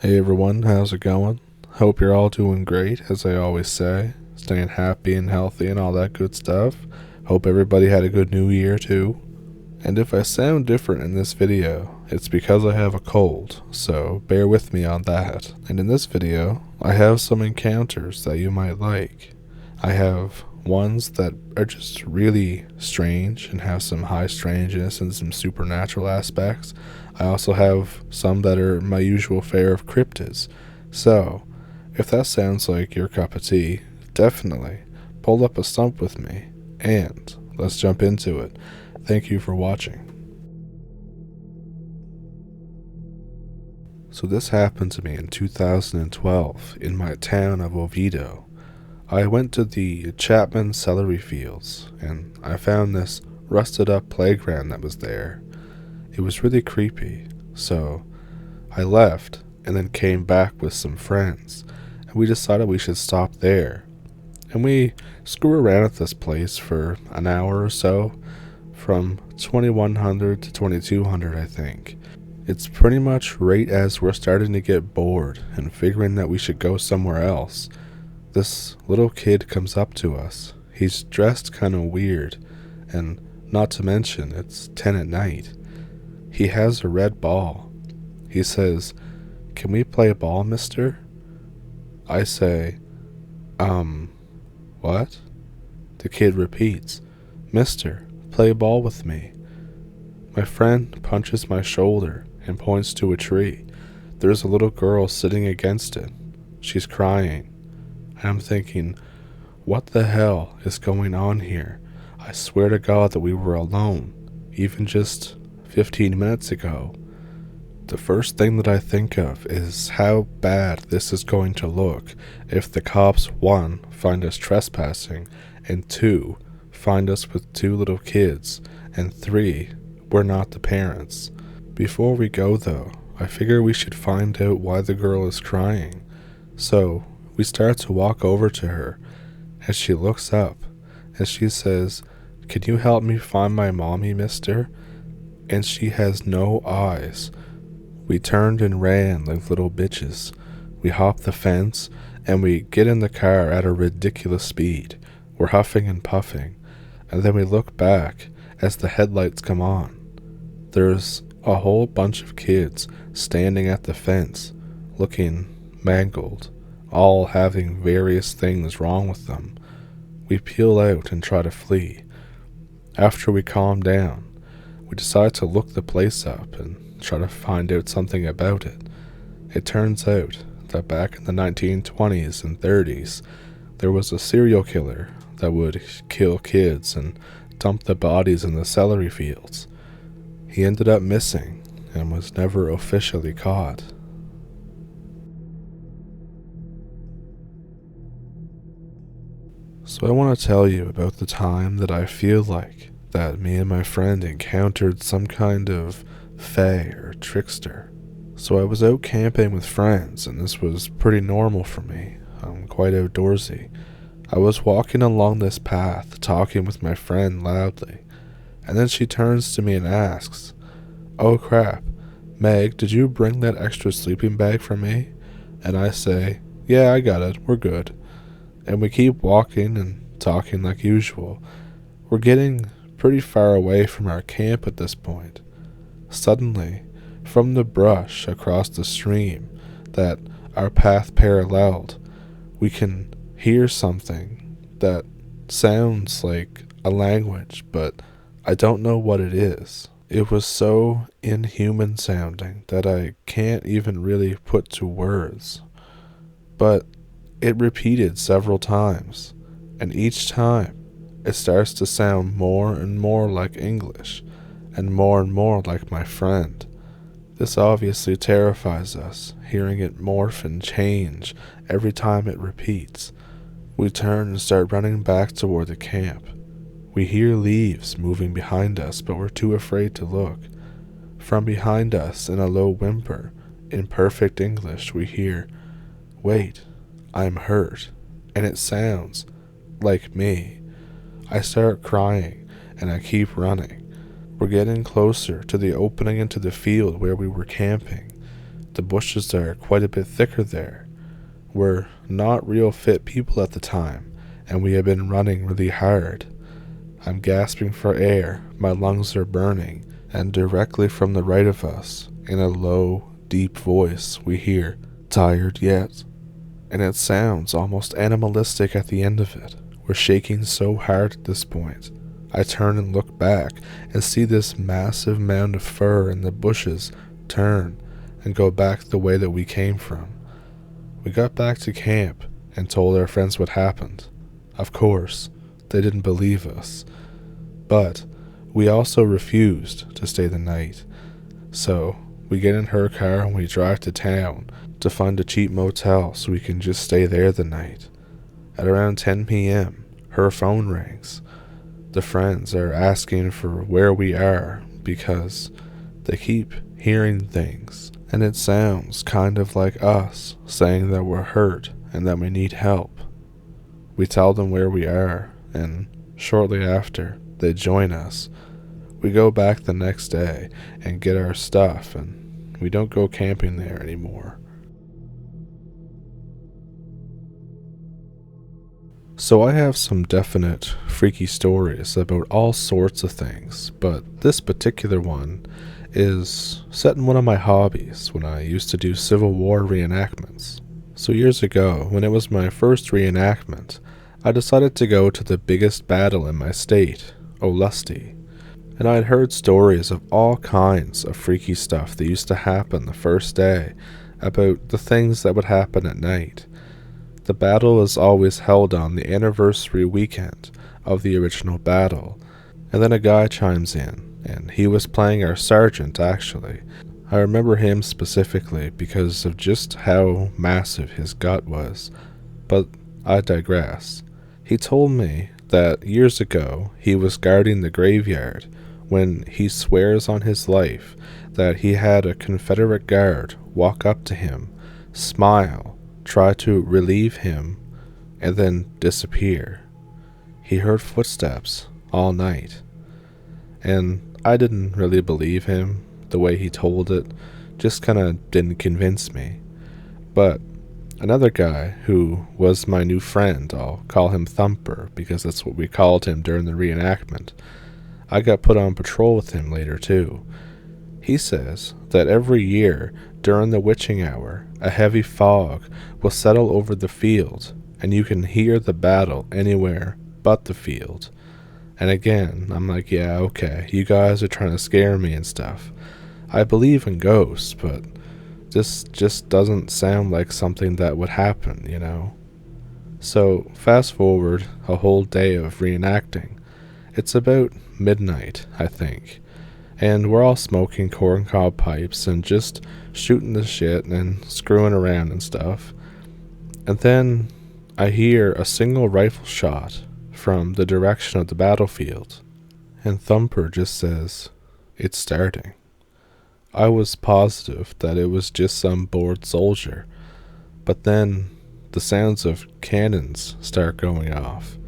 Hey everyone, how's it going? Hope you're all doing great, as I always say. Staying happy and healthy and all that good stuff. Hope everybody had a good new year too. And if I sound different in this video, it's because I have a cold, so bear with me on that. And in this video, I have some encounters that you might like. I have ones that are just really strange and have some high strangeness and some supernatural aspects. I also have some that are my usual fare of cryptids. So, if that sounds like your cup of tea, definitely pull up a stump with me, and let's jump into it. Thank you for watching. So this happened to me in 2012 in my town of Oviedo. I went to the Chapman Celery fields, and I found this rusted up playground that was there. It was really creepy, so I left and then came back with some friends, and we decided we should stop there. And we screw around at this place for an hour or so, from 2100 to 2200 I think. It's pretty much right as we're starting to get bored and figuring that we should go somewhere else. This little kid comes up to us. He's dressed kind of weird, and not to mention it's 10 at night. He has a red ball. He says, "Can we play ball, mister?" I say, what? The kid repeats, "Mister, play ball with me." My friend punches my shoulder and points to a tree. There's a little girl sitting against it. She's crying. I'm thinking, what the hell is going on here? I swear to God that we were alone, even just 15 minutes ago. The first thing that I think of is how bad this is going to look if the cops, 1, find us trespassing, and 2, find us with 2 little kids, and 3, we're not the parents. Before we go though, I figure we should find out why the girl is crying. So we start to walk over to her, and she looks up, and she says, "Can you help me find my mommy, mister?" And she has no eyes. We turned and ran like little bitches. We hop the fence, and we get in the car at a ridiculous speed. We're huffing and puffing, and then we look back as the headlights come on. There's a whole bunch of kids standing at the fence, looking mangled, all having various things wrong with them. We peel out and try to flee. After we calm down, we decide to look the place up and try to find out something about it. It turns out that back in the 1920s and 30s, there was a serial killer that would kill kids and dump the bodies in the celery fields. He ended up missing and was never officially caught. So I want to tell you about the time that I feel like that me and my friend encountered some kind of fae or trickster. So I was out camping with friends, and this was pretty normal for me. I'm quite outdoorsy. I was walking along this path, talking with my friend loudly, and then she turns to me and asks, "Oh crap, Meg, did you bring that extra sleeping bag for me?" And I say, "Yeah, I got it, we're good." And we keep walking and talking like usual. We're getting pretty far away from our camp at this point. Suddenly, from the brush across the stream that our path paralleled, we can hear something that sounds like a language, but I don't know what it is. It was so inhuman sounding that I can't even really put to words. But it repeated several times, and each time it starts to sound more and more like English, and more like my friend. This obviously terrifies us, hearing it morph and change every time it repeats. We turn and start running back toward the camp. We hear leaves moving behind us, but we're too afraid to look. From behind us, in a low whimper, in perfect English, we hear, "Wait, I'm hurt," and it sounds like me. I start crying, and I keep running. We're getting closer to the opening into the field where we were camping. The bushes are quite a bit thicker there. We're not real fit people at the time, and we have been running really hard. I'm gasping for air, my lungs are burning, and directly from the right of us, in a low, deep voice, we hear, "Tired yet?" And it sounds almost animalistic at the end of it. We're shaking so hard at this point. I turn and look back and see this massive mound of fur in the bushes turn and go back the way that we came from. We got back to camp and told our friends what happened. Of course, they didn't believe us. But we also refused to stay the night. So we get in her car and we drive to town to find a cheap motel so we can just stay there the night. At around 10 p.m., her phone rings. The friends are asking for where we are because they keep hearing things, and it sounds kind of like us saying that we're hurt and that we need help. We tell them where we are, and shortly after, they join us. We go back the next day and get our stuff, and we don't go camping there anymore. So I have some definite freaky stories about all sorts of things, but this particular one is set in one of my hobbies when I used to do Civil War reenactments. So years ago, when it was my first reenactment, I decided to go to the biggest battle in my state, Olustee, and I had heard stories of all kinds of freaky stuff that used to happen the first day, about the things that would happen at night. The battle was always held on the anniversary weekend of the original battle, and then a guy chimes in, and he was playing our sergeant actually. I remember him specifically because of just how massive his gut was, but I digress. He told me that years ago he was guarding the graveyard when he swears on his life that he had a Confederate guard walk up to him, smile, try to relieve him, and then disappear. He heard footsteps all night, and I didn't really believe him. The way he told it just kinda didn't convince me. But another guy who was my new friend, I'll call him Thumper because that's what we called him during the reenactment, I got put on patrol with him later too. He says that every year during the witching hour, a heavy fog will settle over the field, and you can hear the battle anywhere but the field. And again, I'm like, yeah, okay, you guys are trying to scare me and stuff. I believe in ghosts, but this just doesn't sound like something that would happen, you know? So, fast forward a whole day of reenacting. It's about midnight, I think, and we're all smoking corncob pipes and just shooting the shit and screwing around and stuff. And then I hear a single rifle shot from the direction of the battlefield, and Thumper just says, "It's starting." I was positive that it was just some bored soldier, but then the sounds of cannons start going off,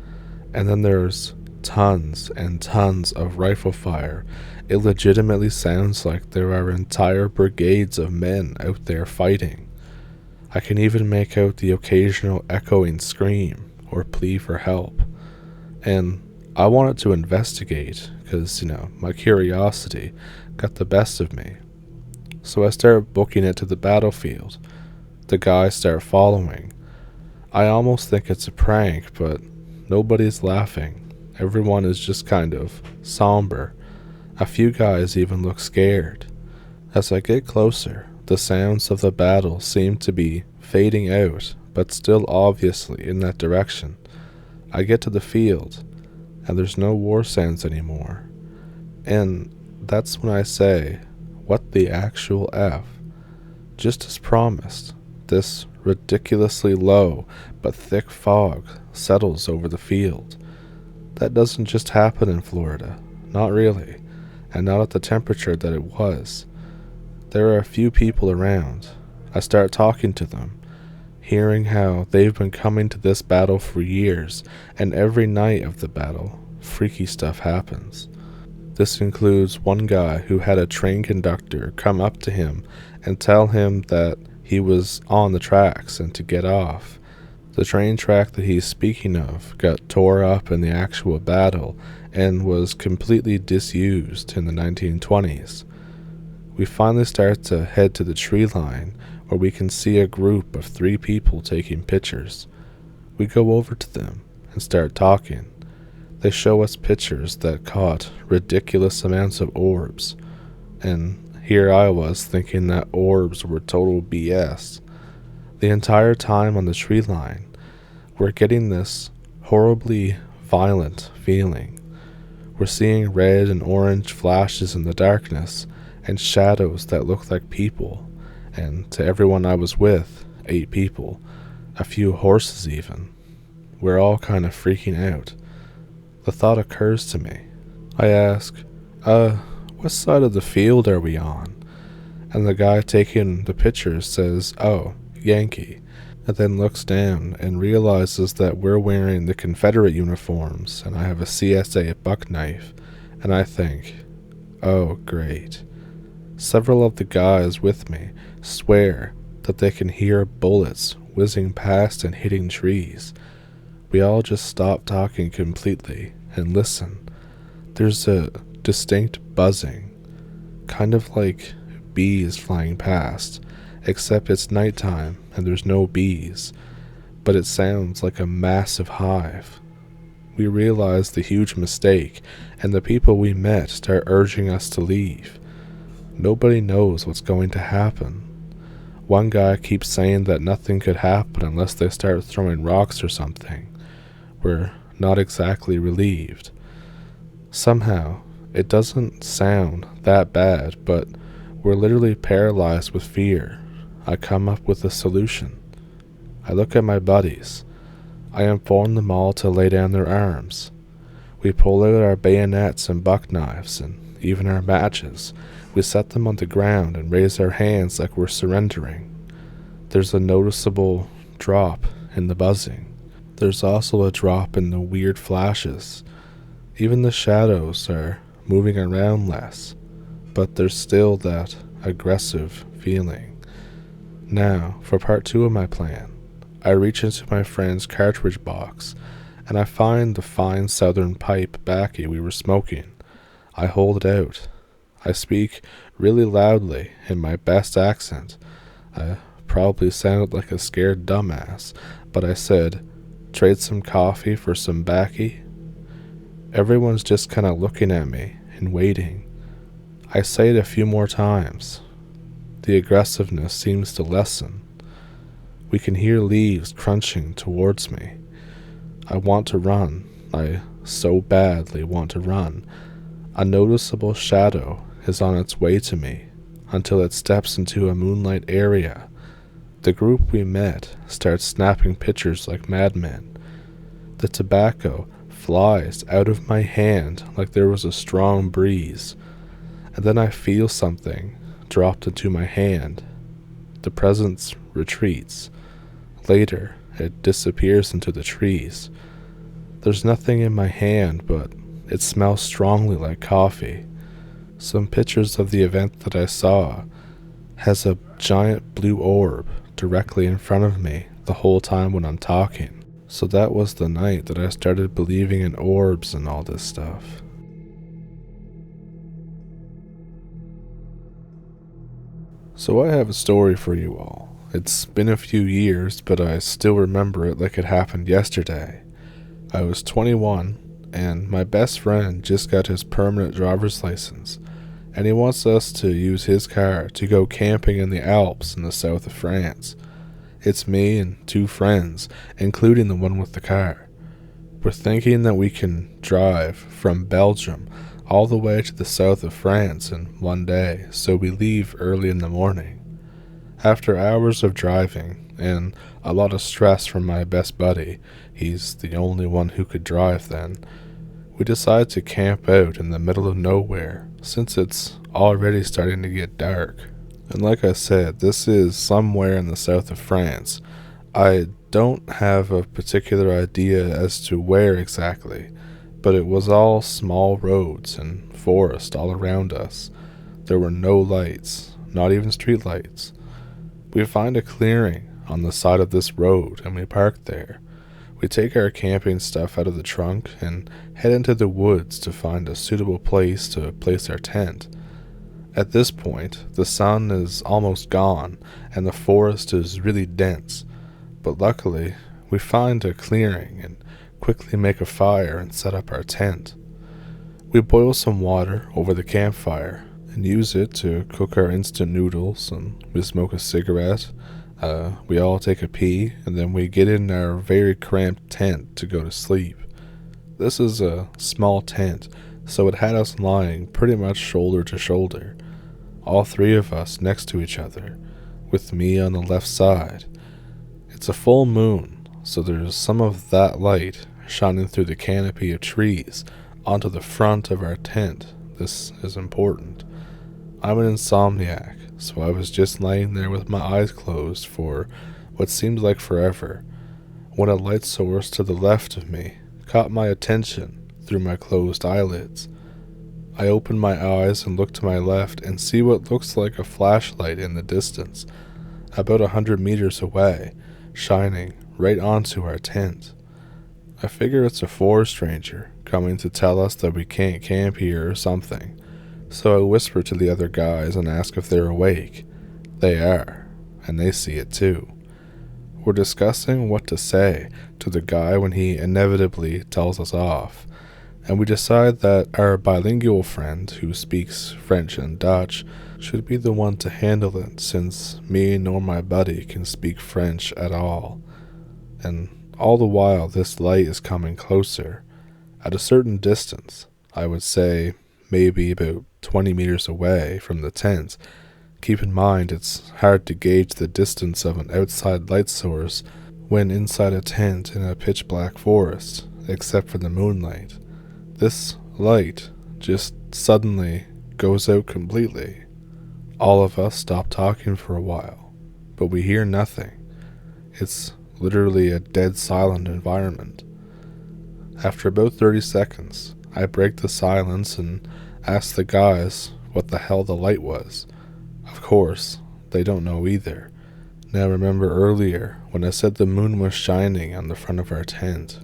and then there's tons and tons of rifle fire. It legitimately sounds like there are entire brigades of men out there fighting. I can even make out the occasional echoing scream or plea for help. And I wanted to investigate because, my curiosity got the best of me. So I started booking it to the battlefield. The guys start following. I almost think it's a prank, but nobody's laughing. Everyone is just kind of somber. A few guys even look scared. As I get closer, the sounds of the battle seem to be fading out, but still obviously in that direction. I get to the field, and there's no war sounds anymore. And that's when I say, what the actual F? Just as promised, this ridiculously low but thick fog settles over the field. That doesn't just happen in Florida, not really, and not at the temperature that it was. There are a few people around. I start talking to them, hearing how they've been coming to this battle for years, and every night of the battle, freaky stuff happens. This includes one guy who had a train conductor come up to him and tell him that he was on the tracks and to get off. The train track that he's speaking of got tore up in the actual battle and was completely disused in the 1920s. We finally start to head to the tree line where we can see a group of 3 people taking pictures. We go over to them and start talking. They show us pictures that caught ridiculous amounts of orbs, and here I was thinking that orbs were total BS. The entire time on the tree line, we're getting this horribly violent feeling. We're seeing red and orange flashes in the darkness and shadows that look like people, and to everyone I was with, 8 people, a few horses even. We're all kind of freaking out. The thought occurs to me. I ask, what side of the field are we on? And the guy taking the pictures says, oh, Yankee, and then looks down and realizes that we're wearing the Confederate uniforms and I have a CSA buck knife, and I think, oh great. Several of the guys with me swear that they can hear bullets whizzing past and hitting trees. We all just stop talking completely and listen. There's a distinct buzzing, kind of like bees flying past, except it's nighttime and there's no bees, but it sounds like a massive hive. We realize the huge mistake, and the people we met start urging us to leave. Nobody knows what's going to happen. One guy keeps saying that nothing could happen unless they start throwing rocks or something. We're not exactly relieved. Somehow, it doesn't sound that bad, but we're literally paralyzed with fear. I come up with a solution. I look at my buddies. I inform them all to lay down their arms. We pull out our bayonets and buck knives and even our matches. We set them on the ground and raise our hands like we're surrendering. There's a noticeable drop in the buzzing. There's also a drop in the weird flashes. Even the shadows are moving around less, but there's still that aggressive feeling. Now, for part 2 of my plan, I reach into my friend's cartridge box, and I find the fine southern pipe baccy we were smoking. I hold it out. I speak really loudly in my best accent. I probably sounded like a scared dumbass, but I said, "Trade some coffee for some baccy?" Everyone's just kind of looking at me and waiting. I say it a few more times. The aggressiveness seems to lessen. We can hear leaves crunching towards me. I want to run. I so badly want to run. A noticeable shadow is on its way to me until it steps into a moonlight area. The group we met starts snapping pictures like madmen. The tobacco flies out of my hand like there was a strong breeze, and then I feel something dropped into my hand. The presence retreats. Later, it disappears into the trees. There's nothing in my hand, but it smells strongly like coffee. Some pictures of the event that I saw has a giant blue orb directly in front of me the whole time when I'm talking. So that was the night that I started believing in orbs and all this stuff. So I have a story for you all. It's been a few years, but I still remember it like it happened yesterday. I was 21, and my best friend just got his permanent driver's license, and he wants us to use his car to go camping in the Alps in the south of France. It's me and 2 friends, including the one with the car. We're thinking that we can drive from Belgium all the way to the south of France in one day, so we leave early in the morning. After hours of driving, and a lot of stress from my best buddy, he's the only one who could drive then, we decide to camp out in the middle of nowhere, since it's already starting to get dark. And like I said, this is somewhere in the south of France. I don't have a particular idea as to where exactly, but it was all small roads and forest all around us. There were no lights, not even street lights. We find a clearing on the side of this road and we park there. We take our camping stuff out of the trunk and head into the woods to find a suitable place to place our tent. At this point, the sun is almost gone and the forest is really dense, but luckily we find a clearing and quickly make a fire and set up our tent. We boil some water over the campfire and use it to cook our instant noodles, and we smoke a cigarette. We all take a pee, and then we get in our very cramped tent to go to sleep. This is a small tent, so it had us lying pretty much shoulder to shoulder, all three of us next to each other, with me on the left side. It's a full moon, so there's some of that light shining through the canopy of trees onto the front of our tent. This is important. I'm an insomniac, so I was just laying there with my eyes closed for what seemed like forever, when a light source to the left of me caught my attention through my closed eyelids. I open my eyes and look to my left and see what looks like a flashlight in the distance, about 100 meters away, shining right onto our tent. I figure it's a forest ranger coming to tell us that we can't camp here or something, so I whisper to the other guys and ask if they're awake. They are, and they see it too. We're discussing what to say to the guy when he inevitably tells us off, and we decide that our bilingual friend who speaks French and Dutch should be the one to handle it, since me nor my buddy can speak French at all. And all the while this light is coming closer, at a certain distance, I would say maybe about 20 meters away from the tent. Keep in mind it's hard to gauge the distance of an outside light source when inside a tent in a pitch black forest, except for the moonlight. This light just suddenly goes out completely. All of us stop talking for a while, but we hear nothing. It's literally a dead silent environment. After about 30 seconds, I break the silence and ask the guys what the hell the light was. Of course, they don't know either. Now remember earlier when I said the moon was shining on the front of our tent?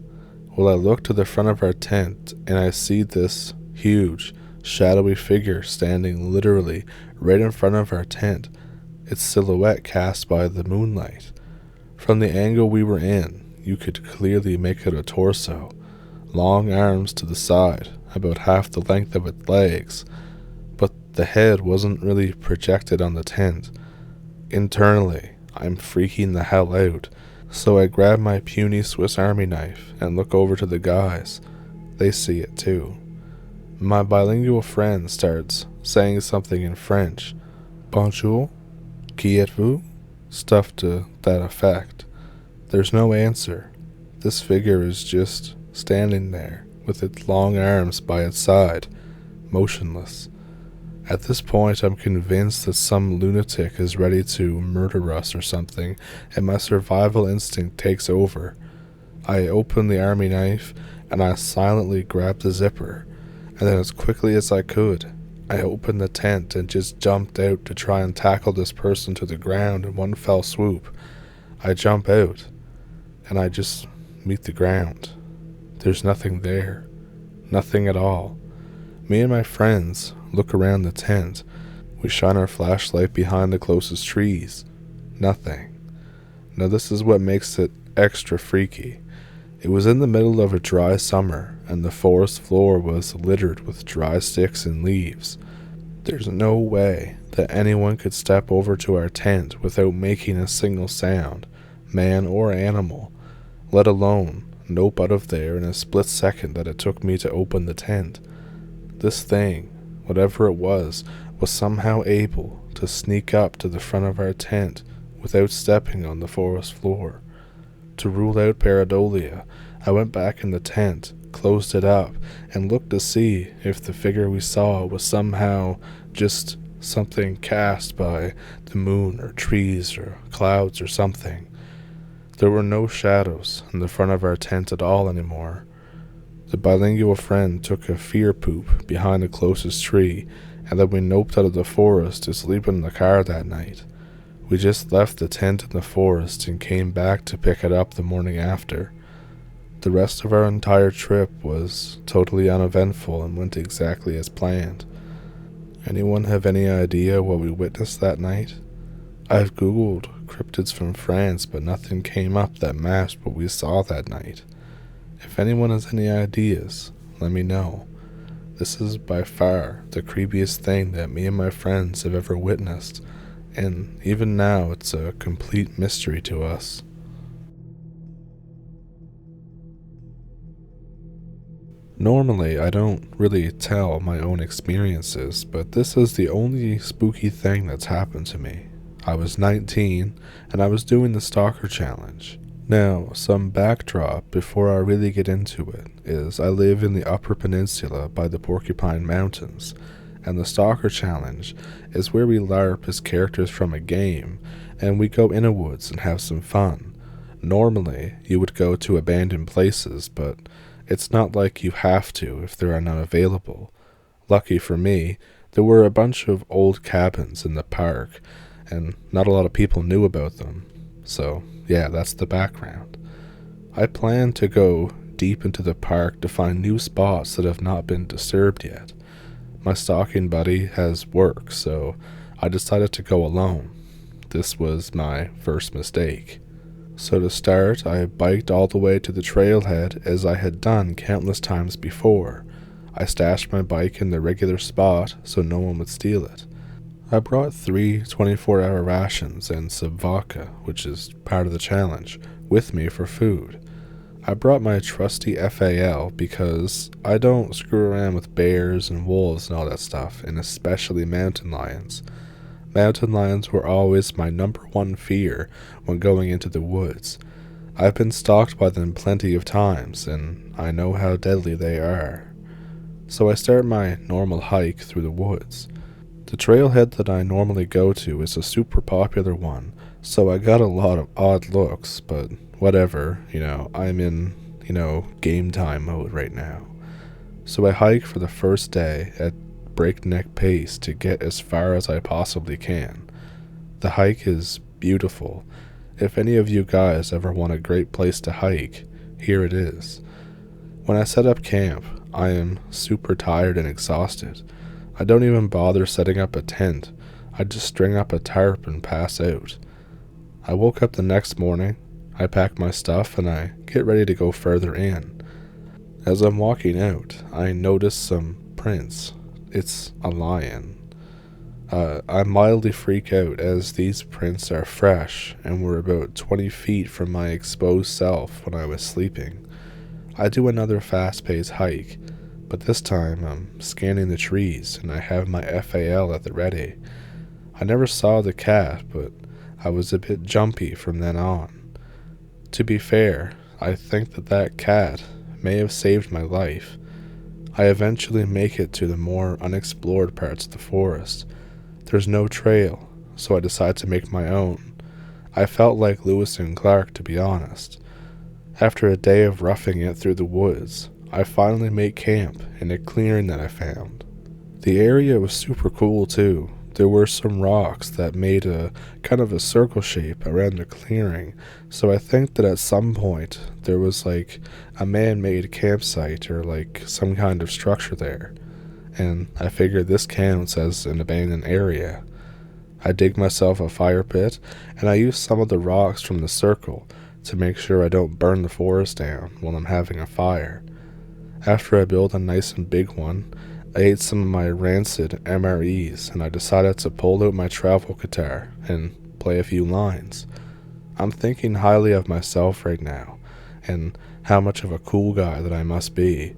Well, I look to the front of our tent and I see this huge, shadowy figure standing literally right in front of our tent, its silhouette cast by the moonlight. From the angle we were in, you could clearly make out a torso, long arms to the side, about half the length of its legs, but the head wasn't really projected on the tent. Internally, I'm freaking the hell out, so I grab my puny Swiss Army knife and look over to the guys. They see it too. My bilingual friend starts saying something in French. Bonjour, qui êtes-vous? Stuff to that effect. There's no answer. This figure is just standing there with its long arms by its side, motionless. At this point, I'm convinced that some lunatic is ready to murder us or something, and my survival instinct takes over. I open the army knife, and I silently grab the zipper, and then as quickly as I could, I opened the tent and just jumped out to try and tackle this person to the ground in one fell swoop. I jump out, and I just meet the ground. There's nothing there. Nothing at all. Me and my friends look around the tent. We shine our flashlight behind the closest trees. Nothing. Now this is what makes it extra freaky. It was in the middle of a dry summer, and the forest floor was littered with dry sticks and leaves. There's no way that anyone could step over to our tent without making a single sound, man or animal, let alone nope out of there in a split second that it took me to open the tent. This thing, whatever it was somehow able to sneak up to the front of our tent without stepping on the forest floor. To rule out pareidolia, I went back in the tent, closed it up, and looked to see if the figure we saw was somehow just something cast by the moon or trees or clouds or something. There were no shadows in the front of our tent at all anymore. The bilingual friend took a fear poop behind the closest tree, and then we noped out of the forest to sleep in the car that night. We just left the tent in the forest and came back to pick it up the morning after. The rest of our entire trip was totally uneventful and went exactly as planned. Anyone have any idea what we witnessed that night? I've googled cryptids from France, but nothing came up that matched what we saw that night. If anyone has any ideas, let me know. This is by far the creepiest thing that me and my friends have ever witnessed, and even now it's a complete mystery to us. Normally, I don't really tell my own experiences, but this is the only spooky thing that's happened to me. I was 19, and I was doing the Stalker Challenge. Now, some backdrop before I really get into it is I live in the Upper Peninsula by the Porcupine Mountains, and the Stalker Challenge is where we LARP as characters from a game, and we go in a woods and have some fun. Normally, you would go to abandoned places, but it's not like you have to if there are none available. Lucky for me, there were a bunch of old cabins in the park, and not a lot of people knew about them. So, yeah, that's the background. I plan to go deep into the park to find new spots that have not been disturbed yet. My stalking buddy has work, so I decided to go alone. This was my first mistake. So to start, I biked all the way to the trailhead as I had done countless times before. I stashed my bike in the regular spot so no one would steal it. I brought 3 24-hour rations and some vodka, which is part of the challenge, with me for food. I brought my trusty FAL because I don't screw around with bears and wolves and all that stuff, and especially mountain lions. Mountain lions were always my number one fear when going into the woods. I've been stalked by them plenty of times, and I know how deadly they are. So I start my normal hike through the woods. The trailhead that I normally go to is a super popular one, so I got a lot of odd looks, but whatever, I'm in, game time mode right now. So I hike for the first day at breakneck pace to get as far as I possibly can. The hike is beautiful. If any of you guys ever want a great place to hike, here it is. When I set up camp, I am super tired and exhausted. I don't even bother setting up a tent. I just string up a tarp and pass out. I woke up the next morning, I pack my stuff, and I get ready to go further in. As I'm walking out, I notice some prints. It's a lion. I mildly freak out as these prints are fresh and were about 20 feet from my exposed self when I was sleeping. I do another fast-paced hike, but this time I'm scanning the trees and I have my FAL at the ready. I never saw the cat, but I was a bit jumpy from then on. To be fair, I think that cat may have saved my life. I eventually make it to the more unexplored parts of the forest. There's no trail, so I decide to make my own. I felt like Lewis and Clark, to be honest. After a day of roughing it through the woods, I finally make camp in a clearing that I found. The area was super cool too. There were some rocks that made a kind of a circle shape around the clearing, so I think that at some point there was like a man-made campsite or like some kind of structure there, and I figured this counts as an abandoned area. I dig myself a fire pit, and I use some of the rocks from the circle to make sure I don't burn the forest down while I'm having a fire. After I build a nice and big one, I ate some of my rancid MREs, and I decided to pull out my travel guitar and play a few lines. I'm thinking highly of myself right now, and how much of a cool guy that I must be.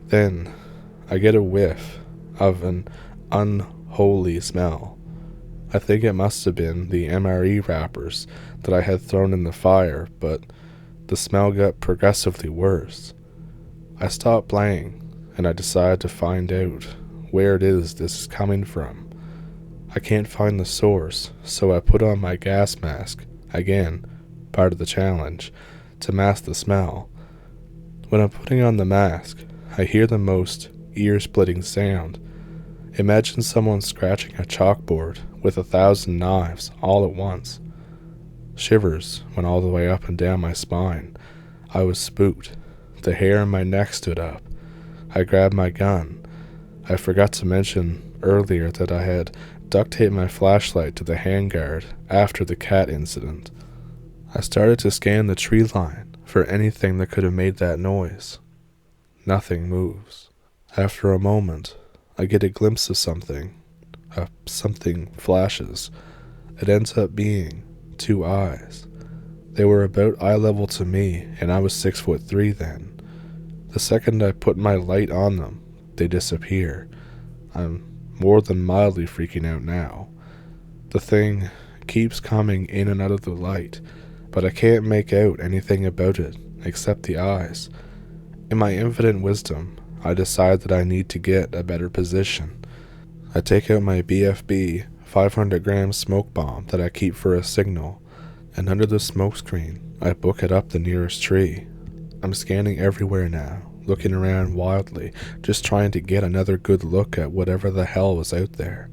Then, I get a whiff of an unholy smell. I think it must have been the MRE wrappers that I had thrown in the fire, but the smell got progressively worse. I stopped playing, and I decided to find out where it is this is coming from. I can't find the source, so I put on my gas mask, again, part of the challenge, to mask the smell. When I'm putting on the mask, I hear the most ear-splitting sound. Imagine someone scratching a chalkboard with 1,000 knives all at once. Shivers went all the way up and down my spine. I was spooked. The hair on my neck stood up. I grabbed my gun. I forgot to mention earlier that I had duct taped my flashlight to the handguard after the cat incident. I started to scan the tree line for anything that could have made that noise. Nothing moves. After a moment, I get a glimpse of something. Something flashes. It ends up being 2 eyes. They were about eye level to me, and I was 6'3" then. The second I put my light on them, they disappear. I'm more than mildly freaking out now. The thing keeps coming in and out of the light, but I can't make out anything about it except the eyes. In my infinite wisdom, I decide that I need to get a better position. I take out my BFB 500-gram smoke bomb that I keep for a signal, and under the smoke screen, I book it up the nearest tree. I'm scanning everywhere now, looking around wildly, just trying to get another good look at whatever the hell was out there.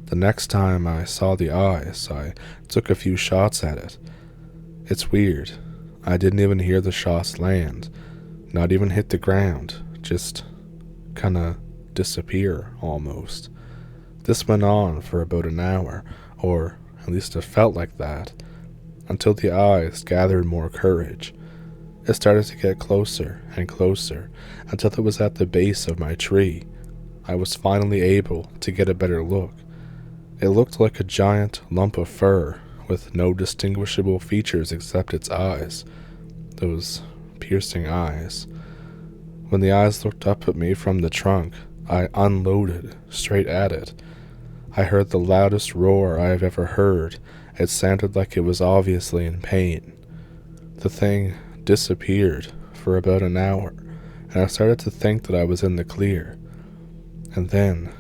The next time I saw the eyes, I took a few shots at it. It's weird. I didn't even hear the shots land, not even hit the ground, just kinda disappear almost. This went on for about an hour, or at least it felt like that, until the eyes gathered more courage. It started to get closer and closer until it was at the base of my tree. I was finally able to get a better look. It looked like a giant lump of fur with no distinguishable features except its eyes. Those piercing eyes. When the eyes looked up at me from the trunk, I unloaded straight at it. I heard the loudest roar I have ever heard. It sounded like it was obviously in pain. The thing disappeared for about an hour, and I started to think that I was in the clear. And then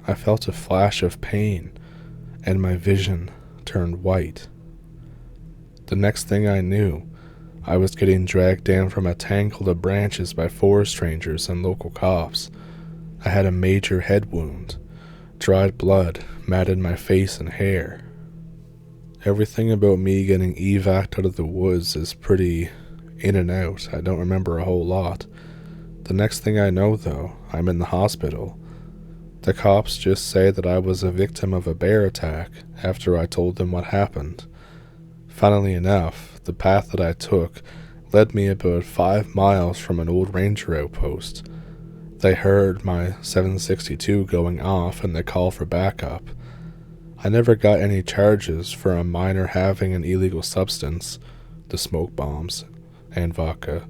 I felt a flash of pain, and my vision turned white. The next thing I knew, I was getting dragged down from a tangle of branches by forest rangers and local cops. I had a major head wound. Dried blood matted my face and hair. Everything about me getting evac'd out of the woods is pretty in and out. I don't remember a whole lot. The next thing I know, though, I'm in the hospital. The cops just say that I was a victim of a bear attack after I told them what happened. Funnily enough, the path that I took led me about 5 miles from an old ranger outpost. They heard my 762 going off and they called for backup. I never got any charges for a minor having an illegal substance, the smoke bombs, and vodka.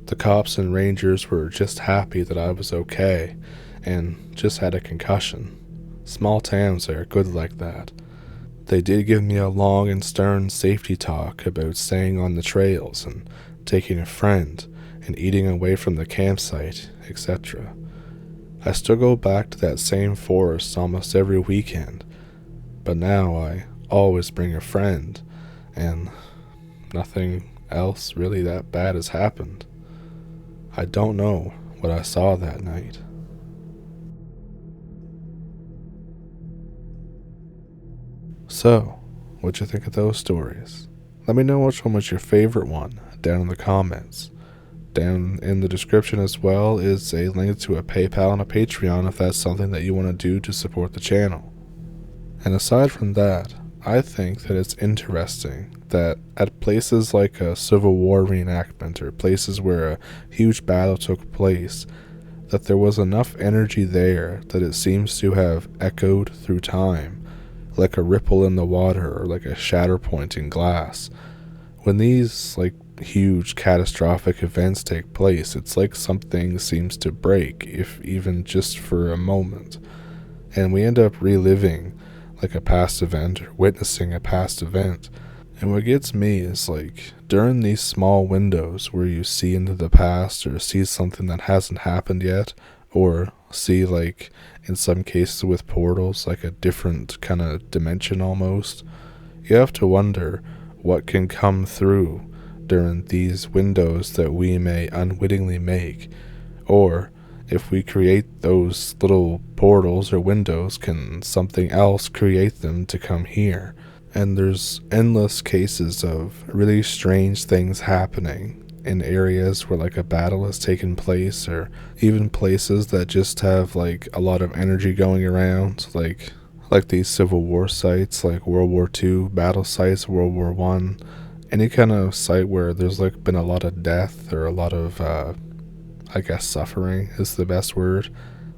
The cops and rangers were just happy that I was okay and just had a concussion. Small towns are good like that. They did give me a long and stern safety talk about staying on the trails and taking a friend and eating away from the campsite, etc. I still go back to that same forest almost every weekend, but now I always bring a friend, and nothing else really that bad has happened. I don't know what I saw that night. So, what'd you think of those stories? Let me know which one was your favorite one down in the comments. Down in the description as well is a link to a PayPal and a Patreon if that's something that you want to do to support the channel. And aside from that, I think that it's interesting that at places like a Civil War reenactment or places where a huge battle took place, that there was enough energy there that it seems to have echoed through time, like a ripple in the water or like a shatter point in glass. When these huge catastrophic events take place, it's like something seems to break, if even just for a moment, and we end up reliving like a past event or witnessing a past event. And what gets me is during these small windows where you see into the past or see something that hasn't happened yet, or see in some cases with portals a different kind of dimension almost, you have to wonder what can come through during these windows that we may unwittingly make, or if we create those little portals or windows, can something else create them to come here? And there's endless cases of really strange things happening in areas where like a battle has taken place, or even places that just have like a lot of energy going around, like these Civil War sites, like World War II battle sites, World War I, any kind of site where there's like been a lot of death or a lot of I guess suffering is the best word.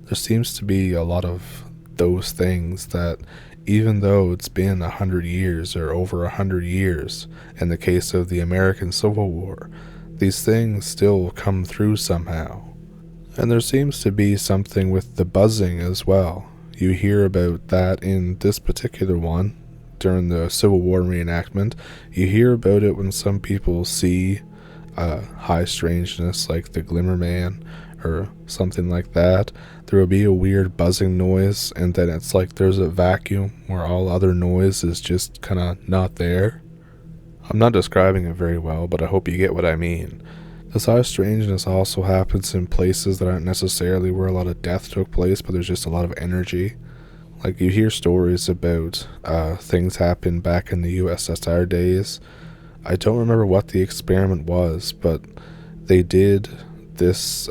There seems to be a lot of those things that, even though it's been 100 years or over 100 years in the case of the American Civil War, these things still come through somehow. And there seems to be something with the buzzing as well. You hear about that in this particular one during the Civil War reenactment. You hear about it when some people see high strangeness like the Glimmer Man or something like that. There will be a weird buzzing noise, and then it's like there's a vacuum where all other noise is just kind of not there. I'm not describing it very well, but I hope you get what I mean. This high strangeness also happens in places that aren't necessarily where a lot of death took place, but there's just a lot of energy. Like, you hear stories about things happened back in the USSR days. I don't remember what the experiment was, but they did this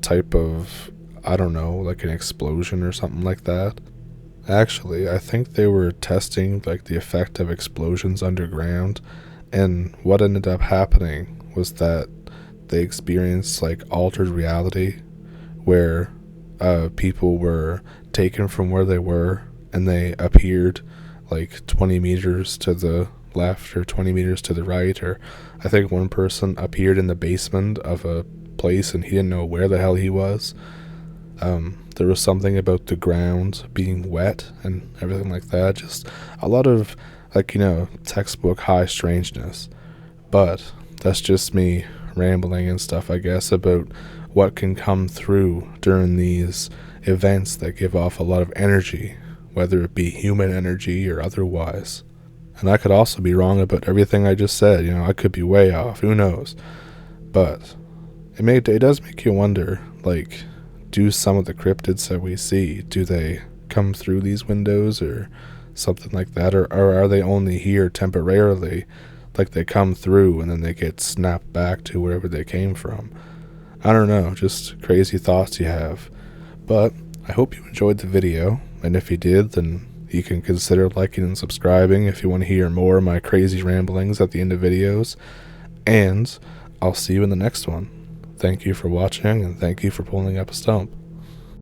type of, I don't know, like an explosion or something like that. Actually, I think they were testing like the effect of explosions underground, and what ended up happening was that they experienced like altered reality, where people were taken from where they were and they appeared like 20 meters to the left or 20 meters to the right, or I think one person appeared in the basement of a place and he didn't know where the hell he was. There was something about the ground being wet and everything like that. Just a lot of, like, you know, textbook high strangeness. But that's just me rambling and stuff, I guess, about what can come through during these events that give off a lot of energy, whether it be human energy or otherwise. And I could also be wrong about everything I just said. You know, I could be way off. Who knows? But it does make you wonder, like, do some of the cryptids that we see, do they come through these windows or something like that? Or are they only here temporarily, like they come through and then they get snapped back to wherever they came from? I don't know, just crazy thoughts you have. But I hope you enjoyed the video, and if you did, then you can consider liking and subscribing if you want to hear more of my crazy ramblings at the end of videos. And I'll see you in the next one. Thank you for watching, and thank you for pulling up a stump.